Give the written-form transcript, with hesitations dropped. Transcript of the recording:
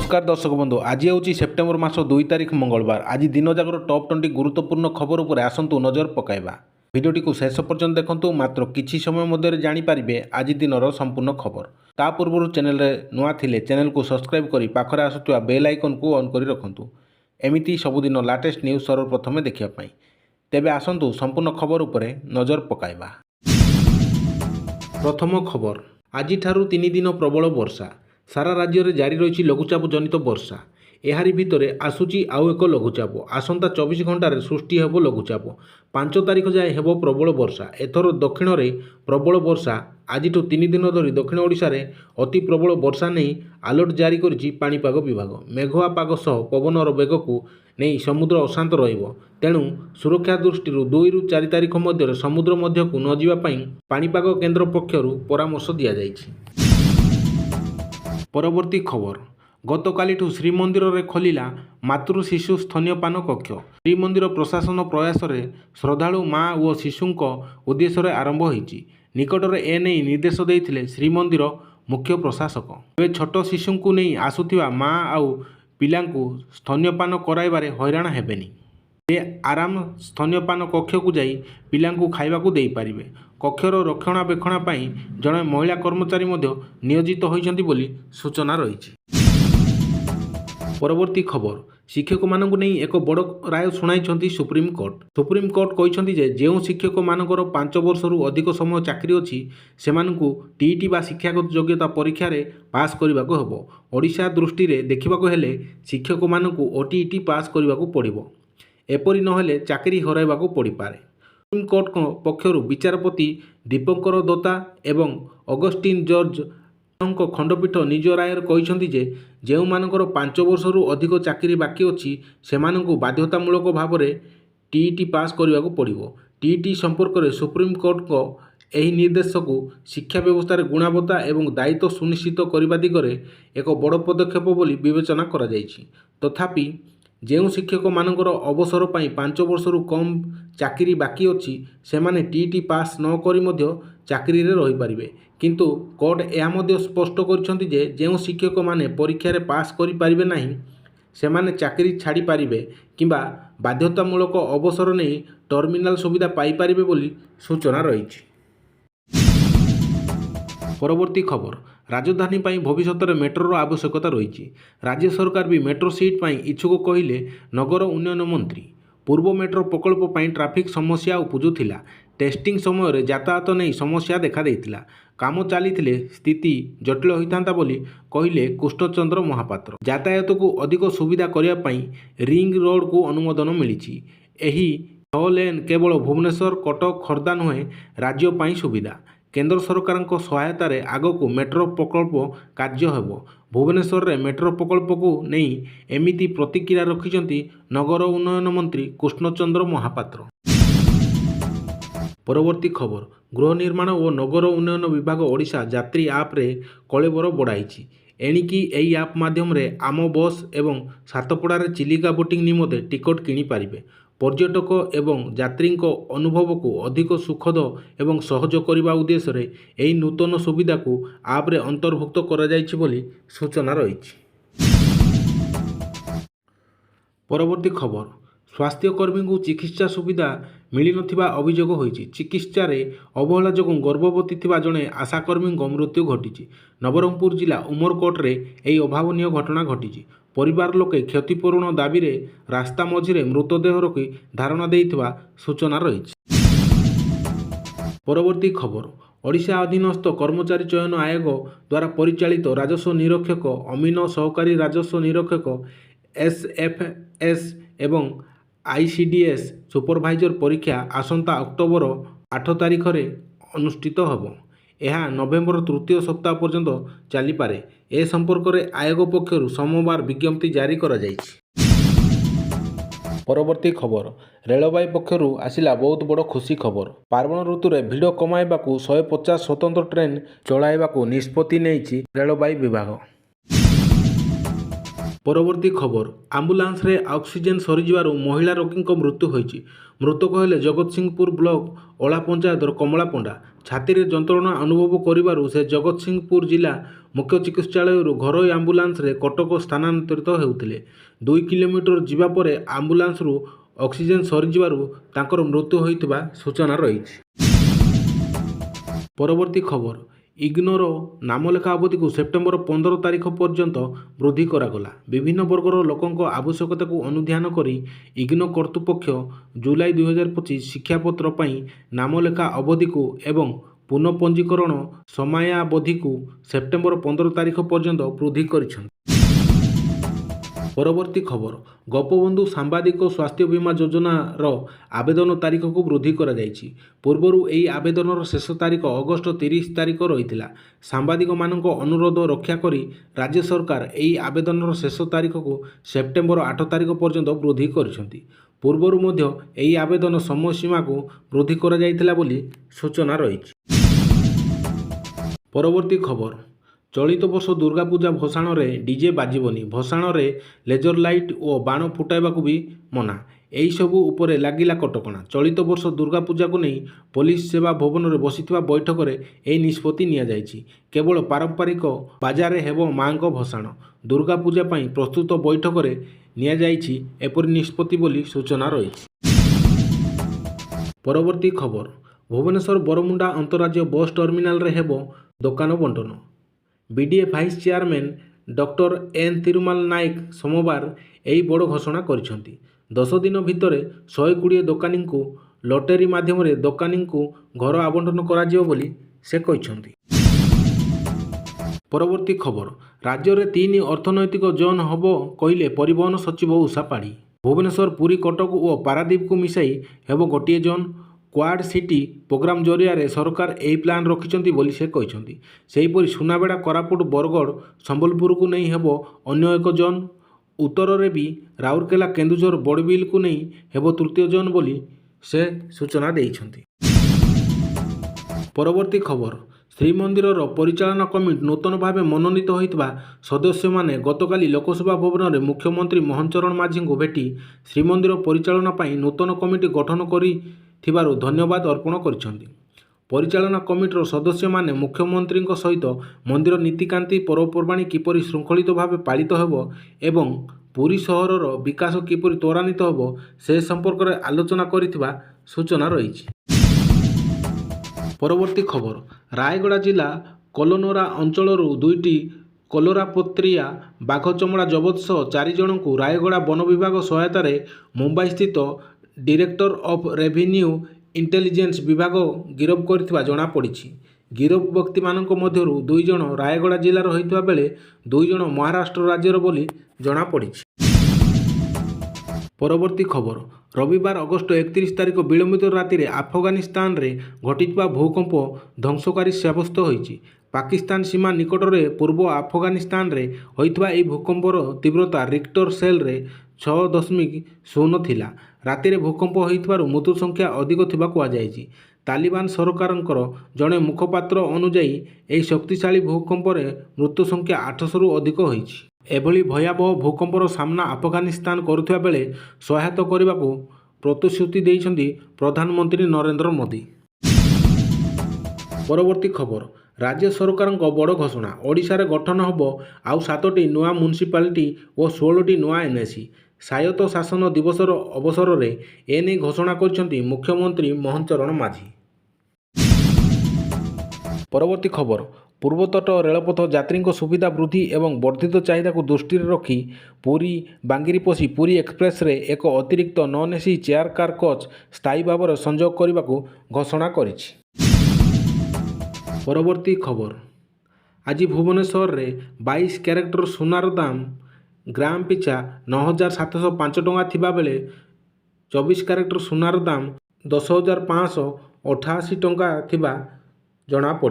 नमस्कार दर्शक बंधु आज हूँ सेप्टेम्बर मास 2 तारिख मंगलवार। आज दिन जाकर टॉप 20 गुरुत्वपूर्ण खबर उपर आसतु नजर पकाइबा। भिडियोटी को शेष पर्यंत देखंतु। मात्र किछि समय मध्य जानिपारे आज दिनर संपूर्ण खबर। ता पूर्व चैनल नुआ थिले चैनल को सब्सक्राइब करी पाखरे आसुवा बेल आइकन को ऑन करी रखंतु। एमिति सबुदिन लाटेस्ट न्यूज सर्वप्रथमे देखिया पाई। तेबे आसंतु संपूर्ण खबर उपरे नजर पकाइबा। प्रथम खबर, आज 3 दिन प्रबल वर्षा। सारा राज्य में जारी रही लघुचाप जनित वर्षा। एहारी भितरे आसुची आउ एक लघुचाप। आसंता 24 घंटार सृष्टि हेब लघुचाप। 5 तारिख जाए हेब प्रबल वर्षा। एथर दक्षिण में प्रबल वर्षा। आज 3 दिन धरी दक्षिण ओडिशा रे अति प्रबल वर्षा नहीं अलर्ट जारी करिछि पाणीपाग विभाग। मेघुआ पाग सह पवनर बेग को नहीं समुद्र अशांत रहिबो। तेणु सुरक्षा दृष्टि 2 ରୁ 4 तारिख मध्य समुद्र मध्य को न जिबा पई पाणीपाग केन्द्र पक्षरु परामर्श दिया जाइछि। परवर्ती खबर, गतकाली श्रीमंदिर रे खोलिला मातृ शिशु स्तन्यपान कक्ष। श्रीमंदिर प्रशासन प्रयास रे श्रद्धालु माँ और शिशुक उद्देश्य आरंभ होईछि। निकटर एने निर्देश देइथिले श्रीमंदिर मुख्य प्रशासक। ए छोट शिशु को नहीं आसुथिबा माँ आउ पिलांकु स्तन्यपान कराइबारे हैरान हेबेनी। से आराम स्तन्यपान कक्ष को जाई पिलांकु खाइबाकू देई पारिबे। कक्षर रक्षणाबेक्षण पाई जड़े महिला कर्मचारी मध्य नियोजित होइछन्ति बोली सूचना रही। परवर्ती खबर, शिक्षक मानक नहीं एक बड़ राय शुणाई सुप्रीमकोर्ट। सुप्रीमकोर्ट कहते जे जो शिक्षक मानकर 5 वर्ष अधिक समय चाकरी अच्छी सेमानकु टीईटी बा शिक्षागत योग्यता परीक्षा रे पास करने को हेबो। ओडिशा दृष्टि रे देखिबाको हेले शिक्षक मानकु ओटीईटी पास करने को पड़िबो। एपरि नहेले चाकरी हराइबाकू पड़ी पारे। सुप्रीमकोर्ट पक्षर विचारपति दीपंकर दत्ता एवं अगस्टिन जॉर्ज खंडपीठ निज राय कहते जे जो मानकर 5 वर्ष अधिक चाकरी बाकी अच्छी सेमानकु बाध्यतामूलक भाव में टीईटी पास करने को पड़िबो। टीईटी संपर्क में सुप्रीमकोर्ट को यही निर्देश को शिक्षा व्यवस्था गुणवत्ता एवं दायित्व सुनिश्चित करने दिगरे एक बड़ पदक्षेप बोली विवेचना करा जायछि। तथापि जो शिक्षक मानकर अवसर पाई 5 वर्ष कम चाकरी बाकी अच्छी सेमाने टीईटी पास न करी मध्य चाकरी रे रही पारिबे। किंतु कोर्ट यह मध्य स्पष्ट करिसेंति जे जो शिक्षक माने परीक्षा रे पास करि पारिबे नाही सेमाने चाकरी छाड़ी पारिबे किंबा बाध्यतामूलक अवसर नहीं टर्मिनाल सुविधा पाई पारिबे बोली सूचना रही। परवर्ती खबर, राजधानी पाई भविष्य में मेट्रोर आवश्यकता रही। राज्य सरकार भी मेट्रो सीट पाई इच्छुक कहले नगर उन्नयन मंत्री। पूर्व मेट्रो प्रकल्प पाई ट्राफिक समस्या उपजुला। टेस्टिंग समय यातायात नहीं समस्या देखा देइतिला। काम चली स्थिति जटिल होता बोली कहले कृष्णचंद्र महापात्र। यातायात को अधिक सुविधा करने रिंग रोड को अनुमोदन मिली। एही 6 लेन केवल भुवनेश्वर कटक खोर्धा नुहे राज्य पाई सुविधा। केंद्र सरकार सहायता रे आग को मेट्रो प्रकल्प कार्य हेबो। भुवनेश्वर रे मेट्रो प्रकल्प को नहीं एमिति प्रतिक्रिया रखिछन्ति नगर उन्नयन मंत्री कृष्णचंद्र महापात्र। परवर्ती खबर, गृह निर्माण और नगर उन्नयन विभाग ओडिशा यात्री आप रे कलेबर बढ़ाई। एणिकी एई आप माध्यम रे आम बस एवं सातपड़ार चिलिका बोटिंग निमते टिकट किनी पारिबे। पर्यटक एवं यात्री अनुभव को अधिक सुखद एवं सहज करने उद्देश्य रे एई नूतन सुविधा को आप रे अंतर्भुक्त करा जायछि बोली सूचना रही। परवर्ती खबर, स्वास्थ्यकर्मी को चिकित्सा सुविधा मिली नथिबा अभियोग होइछि। चिकित्सा रे अवहेला जोगुं गर्भवती थिबा जणे आशाकर्मी मृत्यु घटिछि। नवरंगपुर जिला उमरकोट रे एई अभावनीय घटना घटिछि। परिवार लोके क्षतिपूरण दाबी रे रास्ता मझिरे मृतदेह रखी धारणा देइथिबा सूचना रही। परवर्ती खबर, ओडिशा अधीनस्थ कर्मचारी चयन आयोग द्वारा परिचालित राजस्व निरीक्षक अमीन सहकारी राजस्व निरीक्षक एसएफएस एवं आईसीडीएस सुपरभाइजर परीक्षा आसंता अक्टोबर 8 तारिख रे अनुष्ठित होब। यह नवेम्बर तृतीय सप्ताह पर्यंत चली पारे। ए संपर्क में आयोग पक्षर सोमवार विज्ञप्ति जारी करा जायछि। परवर्ती खबर, रेलवाई पक्षर आसिला बहुत बड़ खुशी खबर। पार्वण ऋतु रे भिड़ कमाइबाकू 150 स्वतंत्र ट्रेन चलाइबाकू निष्पत्ति नेइछि रेलवाई विभाग। परवर्ती खबर, आम्बुलांस रे ऑक्सीजन सरीजिबारु महिला रोगी मृत्यु होइछि। मृतक हेले जगतसिंहपुर ब्लॉक ओला पंचायतर कमला पंडा। ଛାତିରେ ଯନ୍ତ୍ରଣା ଅନୁଭବ କରିବାରୁ ସେ ଜଗତସିଂହପୁର ଜିଲ୍ଲା ମୁଖ୍ୟ ଚିକିତ୍ସାଳୟରୁ ଘରୋଇ ଆମ୍ବୁଲାନ୍ସରେ କଟକ ସ୍ଥାନାନ୍ତରିତ ହେଉଥିଲେ। 2 କିଲୋମିଟର ଯିବା ପରେ ଆମ୍ବୁଲାନ୍ସରୁ ଅକ୍ସିଜେନ୍ ସରିଯିବାରୁ ତାଙ୍କର ମୃତ୍ୟୁ ହୋଇଥିବା ସୂଚନା ରହିଛି। ପରବର୍ତ୍ତୀ ଖବର, ଇଗ୍ନୋର ନାମଲେଖା ଅବଧିକୁ ସେପ୍ଟେମ୍ବର 15 ତାରିଖ ପର୍ଯ୍ୟନ୍ତ ବୃଦ୍ଧି କରାଗଲା। ବିଭିନ୍ନ ବର୍ଗର ଲୋକଙ୍କ ଆବଶ୍ୟକତାକୁ ଅନୁଧ୍ୟାନ କରି ଇଗ୍ନୋ କର୍ତ୍ତୃପକ୍ଷ ଜୁଲାଇ 2025 ଶିକ୍ଷାପତ୍ର ପାଇଁ ନାମଲେଖା ଅବଧିକୁ ଏବଂ ପୁନଃପଞ୍ଜୀକରଣ ସମୟାବଧିକୁ ସେପ୍ଟେମ୍ବର 15 ତାରିଖ ପର୍ଯ୍ୟନ୍ତ ବୃଦ୍ଧି କରିଛନ୍ତି। ପରବର୍ତ୍ତୀ ଖବର, ଗୋପବନ୍ଧୁ ସାମ୍ବାଦିକ ସ୍ୱାସ୍ଥ୍ୟ ବୀମା ଯୋଜନାର ଆବେଦନ ତାରିଖକୁ ବୃଦ୍ଧି କରାଯାଇଛି। ପୂର୍ବରୁ ଏହି ଆବେଦନର ଶେଷ ତାରିଖ ଅଗଷ୍ଟ 30 ତାରିଖ ରହିଥିଲା। ସାମ୍ବାଦିକମାନଙ୍କ ଅନୁରୋଧ ରକ୍ଷା କରି ରାଜ୍ୟ ସରକାର ଏହି ଆବେଦନର ଶେଷ ତାରିଖକୁ ସେପ୍ଟେମ୍ବର 8 ତାରିଖ ପର୍ଯ୍ୟନ୍ତ ବୃଦ୍ଧି କରିଛନ୍ତି। ପୂର୍ବରୁ ମଧ୍ୟ ଏହି ଆବେଦନ ସମୟସୀମାକୁ ବୃଦ୍ଧି କରାଯାଇଥିଲା ବୋଲି ସୂଚନା ରହିଛି। ପରବର୍ତ୍ତୀ ଖବର, ଚଳିତ ବର୍ଷ ଦୁର୍ଗାପୂଜା ଭସାଣରେ ଡିଜେ ବାଜିବନି। ଭସାଣରେ ଲେଜର ଲାଇଟ୍ ଓ ବାଣ ଫୁଟାଇବାକୁ ବି ମନା। ଏହିସବୁ ଉପରେ ଲାଗିଲା କଟକଣା। ଚଳିତ ବର୍ଷ ଦୁର୍ଗାପୂଜାକୁ ନେଇ ପୋଲିସ ସେବା ଭବନରେ ବସିଥିବା ବୈଠକରେ ଏହି ନିଷ୍ପତ୍ତି ନିଆଯାଇଛି। କେବଳ ପାରମ୍ପରିକ ବାଜାରେ ହେବ ମା'ଙ୍କ ଭସାଣ। ଦୁର୍ଗାପୂଜା ପାଇଁ ପ୍ରସ୍ତୁତ ବୈଠକରେ ନିଆଯାଇଛି ଏପରି ନିଷ୍ପତ୍ତି ବୋଲି ସୂଚନା ରହିଛି। ପରବର୍ତ୍ତୀ ଖବର, ଭୁବନେଶ୍ୱର ବରମୁଣ୍ଡା ଅନ୍ତରାଜ୍ୟ ବସ୍ ଟର୍ମିନାଲରେ ହେବ ଦୋକାନ ବଣ୍ଟନ। BDA vice chairman doctor N Tirumal Nayak ସୋମବାର ଏହି ବଡ଼ ଘୋଷଣା କରିଛନ୍ତି। 10 ଦିନ ଭିତରେ 120 ଦୋକାନୀଙ୍କୁ ଲଟେରୀ ମାଧ୍ୟମରେ ଦୋକାନୀଙ୍କୁ ଘର ଆବଣ୍ଟନ କରାଯିବ ବୋଲି ସେ କହିଛନ୍ତି। ପରବର୍ତ୍ତୀ ଖବର, ରାଜ୍ୟରେ 3 ଅର୍ଥନୈତିକ ଜୋନ୍ ହେବ କହିଲେ ପରିବହନ ସଚିବ ଉଷା ପାଢ଼ୀ। ଭୁବନେଶ୍ୱର, ପୁରୀ, କଟକ ଓ ପାରାଦୀପକୁ ମିଶାଇ ହେବ ଗୋଟିଏ ଜୋନ୍। କ୍ୱାଡ୍ ସିଟି ପ୍ରୋଗ୍ରାମ ଜରିଆରେ ସରକାର ଏହି ପ୍ଲାନ୍ ରଖିଛନ୍ତି ବୋଲି ସେ କହିଛନ୍ତି। ସେହିପରି ସୁନାବେଡ଼ା, କୋରାପୁଟ, ବରଗଡ଼, ସମ୍ବଲପୁରକୁ ନେଇ ହେବ ଅନ୍ୟ ଏକ ଜୋନ୍। ଉତ୍ତରରେ ବି ରାଉରକେଲା, କେନ୍ଦୁଝର, ବଡ଼ବିଲକୁ ନେଇ ହେବ ତୃତୀୟ ଜୋନ୍ ବୋଲି ସେ ସୂଚନା ଦେଇଛନ୍ତି। ପରବର୍ତ୍ତୀ ଖବର, ଶ୍ରୀମନ୍ଦିରର ପରିଚାଳନା କମିଟି ନୂତନ ଭାବେ ମନୋନୀତ ହୋଇଥିବା ସଦସ୍ୟମାନେ ଗତକାଲି ଲୋକସେବା ଭବନରେ ମୁଖ୍ୟମନ୍ତ୍ରୀ ମୋହନ ଚରଣ ମାଝୀଙ୍କୁ ଭେଟି ଶ୍ରୀମନ୍ଦିର ପରିଚାଳନା ପାଇଁ ନୂତନ କମିଟି ଗଠନ କରିଥିବାରୁ ଧନ୍ୟବାଦ ଅର୍ପଣ କରିଛନ୍ତି। ପରିଚାଳନା କମିଟିର ସଦସ୍ୟମାନେ ମୁଖ୍ୟମନ୍ତ୍ରୀଙ୍କ ସହିତ ମନ୍ଦିର ନୀତିକାନ୍ତି, ପର୍ବପର୍ବାଣି କିପରି ଶୃଙ୍ଖଳିତ ଭାବେ ପାଳିତ ହେବ ଏବଂ ପୁରୀ ସହରର ବିକାଶ କିପରି ତ୍ୱରାନ୍ୱିତ ହେବ ସେ ସମ୍ପର୍କରେ ଆଲୋଚନା କରିଥିବା ସୂଚନା ରହିଛି। ପରବର୍ତ୍ତୀ ଖବର, ରାୟଗଡ଼ା ଜିଲ୍ଲା କଲୋନୋରା ଅଞ୍ଚଳରୁ 2ଟି କଲୋରାପତ୍ରିଆ ବାଘ ଚମଡ଼ା ଜବତ ସହ 4 ଜଣଙ୍କୁ ରାୟଗଡ଼ା ବନ ବିଭାଗ ସହାୟତାରେ ମୁମ୍ବାଇସ୍ଥିତ ଡିରେକ୍ଟର ଅଫ୍ ରେଭିନ୍ୟୁ ଇଣ୍ଟେଲିଜେନ୍ସ ବିଭାଗ ଗିରଫ କରିଥିବା ଜଣାପଡ଼ିଛି। ଗିରଫ ବ୍ୟକ୍ତିମାନଙ୍କ ମଧ୍ୟରୁ 2 ଜଣ ରାୟଗଡ଼ା ଜିଲ୍ଲାର ହୋଇଥିବା ବେଳେ 2 ଜଣ ମହାରାଷ୍ଟ୍ର ରାଜ୍ୟର ବୋଲି ଜଣାପଡ଼ିଛି। ପରବର୍ତ୍ତୀ ଖବର, ରବିବାର ଅଗଷ୍ଟ 31 ତାରିଖ ବିଳମ୍ବିତ ରାତିରେ ଆଫଗାନିସ୍ତାନରେ ଘଟିଥିବା ଭୂକମ୍ପ ଧ୍ୱଂସକାରୀ ସାବ୍ୟସ୍ତ ହୋଇଛି। ପାକିସ୍ତାନ ସୀମା ନିକଟରେ ପୂର୍ବ ଆଫଗାନିସ୍ତାନରେ ହୋଇଥିବା ଏହି ଭୂକମ୍ପର ତୀବ୍ରତା ରିକ୍ଟର ସ୍କେଲରେ 6.0 ଥିଲା। ରାତିରେ ଭୂକମ୍ପ ହୋଇଥିବାରୁ ମୃତ୍ୟୁ ସଂଖ୍ୟା ଅଧିକ ଥିବା କୁହାଯାଇଛି। ତାଲିବାନ ସରକାରଙ୍କର ଜଣେ ମୁଖପାତ୍ର ଅନୁଯାୟୀ ଏହି ଶକ୍ତିଶାଳୀ ଭୂକମ୍ପରେ ମୃତ୍ୟୁ ସଂଖ୍ୟା 800ରୁ ଅଧିକ ହୋଇଛି। ଏଭଳି ଭୟାବହ ଭୂକମ୍ପର ସାମ୍ନା ଆଫଗାନିସ୍ତାନ କରୁଥିବା ବେଳେ ସହାୟତା କରିବାକୁ ପ୍ରତିଶ୍ରୁତି ଦେଇଛନ୍ତି ପ୍ରଧାନମନ୍ତ୍ରୀ ନରେନ୍ଦ୍ର ମୋଦି। ପରବର୍ତ୍ତୀ ଖବର, ରାଜ୍ୟ ସରକାରଙ୍କ ବଡ଼ ଘୋଷଣା, ଓଡ଼ିଶାରେ ଗଠନ ହେବ ଆଉ 7ଟି ନୂଆ ମ୍ୟୁନିସିପାଲିଟି ଓ 16ଟି ନୂଆ ଏନ୍ଏସି। ସ୍ୱାୟତ୍ତ ଶାସନ ଦିବସର ଅବସରରେ ଏନେଇ ଘୋଷଣା କରିଛନ୍ତି ମୁଖ୍ୟମନ୍ତ୍ରୀ ମୋହନ ଚରଣ ମାଝୀ। ପରବର୍ତ୍ତୀ ଖବର, ପୂର୍ବତଟ ରେଳପଥ ଯାତ୍ରୀଙ୍କ ସୁବିଧା ବୃଦ୍ଧି ଏବଂ ବର୍ଦ୍ଧିତ ଚାହିଦାକୁ ଦୃଷ୍ଟିରେ ରଖି ପୁରୀ ବାଙ୍ଗିରିପୋଷି ପୁରୀ ଏକ୍ସପ୍ରେସରେ ଏକ ଅତିରିକ୍ତ ନନ୍-ଏସି ଚେୟାର କାର୍ କୋଚ୍ ସ୍ଥାୟୀ ଭାବରେ ସଂଯୋଗ କରିବାକୁ ଘୋଷଣା କରିଛି। ପରବର୍ତ୍ତୀ ଖବର, ଆଜି ଭୁବନେଶ୍ୱରରେ 22 କ୍ୟାରେଟ୍ର ସୁନାର ଦାମ ଗ୍ରାମ ପିଛା 9,705 ଟଙ୍କା ଥିବାବେଳେ 24 କ୍ୟାରେଟ୍ର ସୁନାର ଦାମ 10,588 ଟଙ୍କା ଥିବା ଜଣାପଡ଼ିଛି।